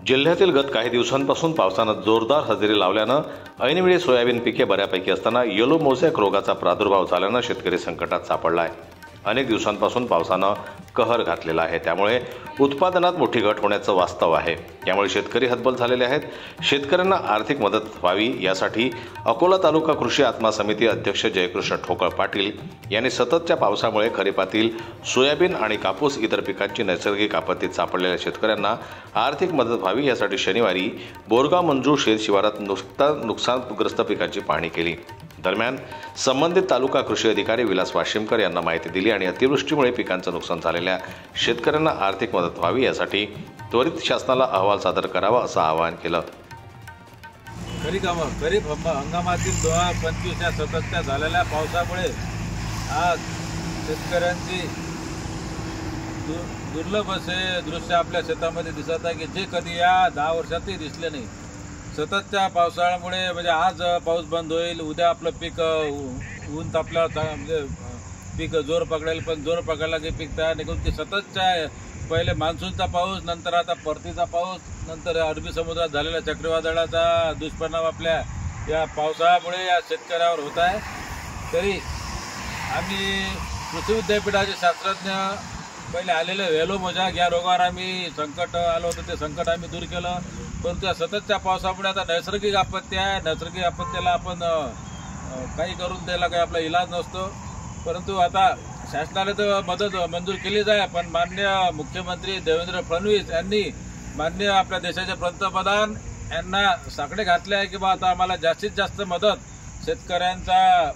जिल्ह्यातील गत काही दिवसांपासून पावसानं जोरदार हजेरी लावल्यानं ऐनवेळी सोयाबीन पिके बऱ्यापैकी असताना येलो मोझॅक रोगाचा प्रादुर्भाव झाल्यानं शेतकरी संकटात सापडला आहे। अनेक दिवसांपासून पावसानं कहर घातलेला आहे, त्यामुळे उत्पादनात मोठी घट होण्याचं वास्तव आहे। त्यामुळे शेतकरी हतबल झालेले आहेत। शेतकऱ्यांना आर्थिक मदत व्हावी यासाठी अकोला तालुका कृषी आत्मा समिती अध्यक्ष जयकृष्ण ठोकळ पाटील यांनी सततच्या पावसामुळे खरीपातील सोयाबीन आणि कापूस इतर पिकांची नैसर्गिक आपत्तीत सापडलेल्या शेतकऱ्यांना आर्थिक मदत व्हावी यासाठी शनिवारी बोरगाव मंजूर शेत शिवारात नुकसानग्रस्त पिकांची पाहणी केली। दरम्यान संबंधित तालुका कृषी अधिकारी विलास वाशिमकर यांना माहिती दिली आणि अतिवृष्टीमुळे पिकांचं नुकसान झालेल्या शेतकऱ्यांना आर्थिक मदत व्हावी यासाठी त्वरित शासनाला अहवाल सादर करावा असं आवाहन केलं। खरीप हंगामातील 2025 या सततच्या झालेल्या पावसामुळे आज शेतकऱ्यांची दुर्लभ असे दृश्य आपल्या शेतामध्ये दिसत आहे की जे कधी या 10 वर्षातही दिसले नाही। सततच्या पावसाळ्यामुळे म्हणजे आज पाऊस बंद होईल, उद्या आपलं पीक ऊन तापल्यावर म्हणजे पीक जोर पकडेल, पण जोर पकडला की पीक तयार निघून की सततच्या पहिले मान्सूनचा पाऊस, नंतर आता परतीचा पाऊस, नंतर अरबी समुद्रात झालेल्या चक्रीवादळाचा दुष्परिणाम आपल्या या पावसाळ्यामुळे या शेतकऱ्यावर होत आहे। तरी आम्ही कृषी विद्यापीठाचे शास्त्रज्ञ पहिले आलेले येलो मोझॅक या रोगावर आम्ही संकट आलं होतं, ते संकट आम्ही दूर केलं। परंतु या सततच्या पावसामुळे आता नैसर्गिक आपत्ती आहे, नैसर्गिक आपत्तीला आपण काही करून त्याला काही आपला इलाज नसतो। परंतु आता शासनाने तर मदत मंजूर केलीच आहे, पण माननीय मुख्यमंत्री देवेंद्र फडणवीस यांनी माननीय आपल्या देशाचे पंतप्रधान यांना साकडे घातले आहे की बा आता आम्हाला जास्तीत जास्त मदत, शेतकऱ्यांचा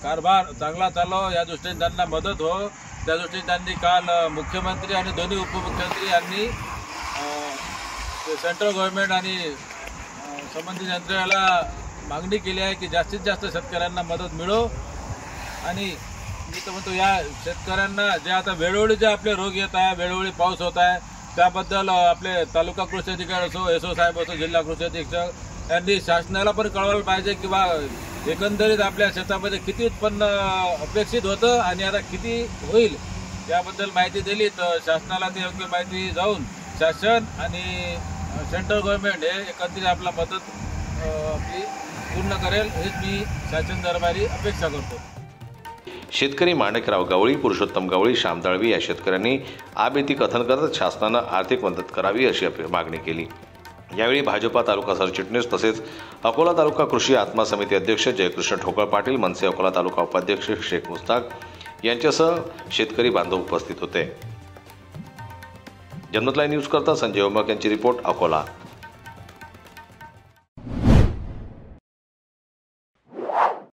कारभार चांगला चालव या दृष्टीने त्यांना मदत हो, त्या दृष्टीने त्यांनी काल मुख्यमंत्री आणि दोन्ही उपमुख्यमंत्री यांनी सेंट्रल गव्हर्नमेंट आणि संबंधित यंत्रणेला मागणी केली आहे की जास्तीत जास्त शेतकऱ्यांना मदत मिळो। आणि मी तर म्हणतो या शेतकऱ्यांना जे आता वेळोवेळी जे आपले रोग येत आहे, वेळोवेळी पाऊस होत आहे, त्याबद्दल आपले तालुका कृषी अधिकारी असो, एसओ साहेब असो, जिल्हा कृषी अधीक्षक यांनी शासनाला पण कळवायला पाहिजे की बा एकंदरीत आपल्या शेतामध्ये किती उत्पन्न अपेक्षित होतं आणि आता किती होईल याबद्दल माहिती दिली तर शासनाला ती योग्य माहिती जाऊन शासन आणि सेंट्रल गव्हर्नमेंट हे एकत्रित आपला मदत आपली पूर्ण करेल हेच मी शासन दरबारी अपेक्षा करतो। शेतकरी माणिकराव गवळी, पुरुषोत्तम गवळी, श्याम दळवी या शेतकऱ्यांनी आबेती कथन करत शासनानं आर्थिक मदत करावी अशी मागणी केली। यावेळी भाजपा तालुका सरचिटणीस तसेच अकोला तालुका कृषी आत्मा समिती अध्यक्ष जयकृष्ण ठोकळ पाटील, मनसे अकोला तालुका उपाध्यक्ष शेख मुस्ताक यांच्यासह शेतकरी बांधव उपस्थित होते। जनमत लाईव्ह न्यूज करता संजय ओमक यांची रिपोर्ट, अकोला।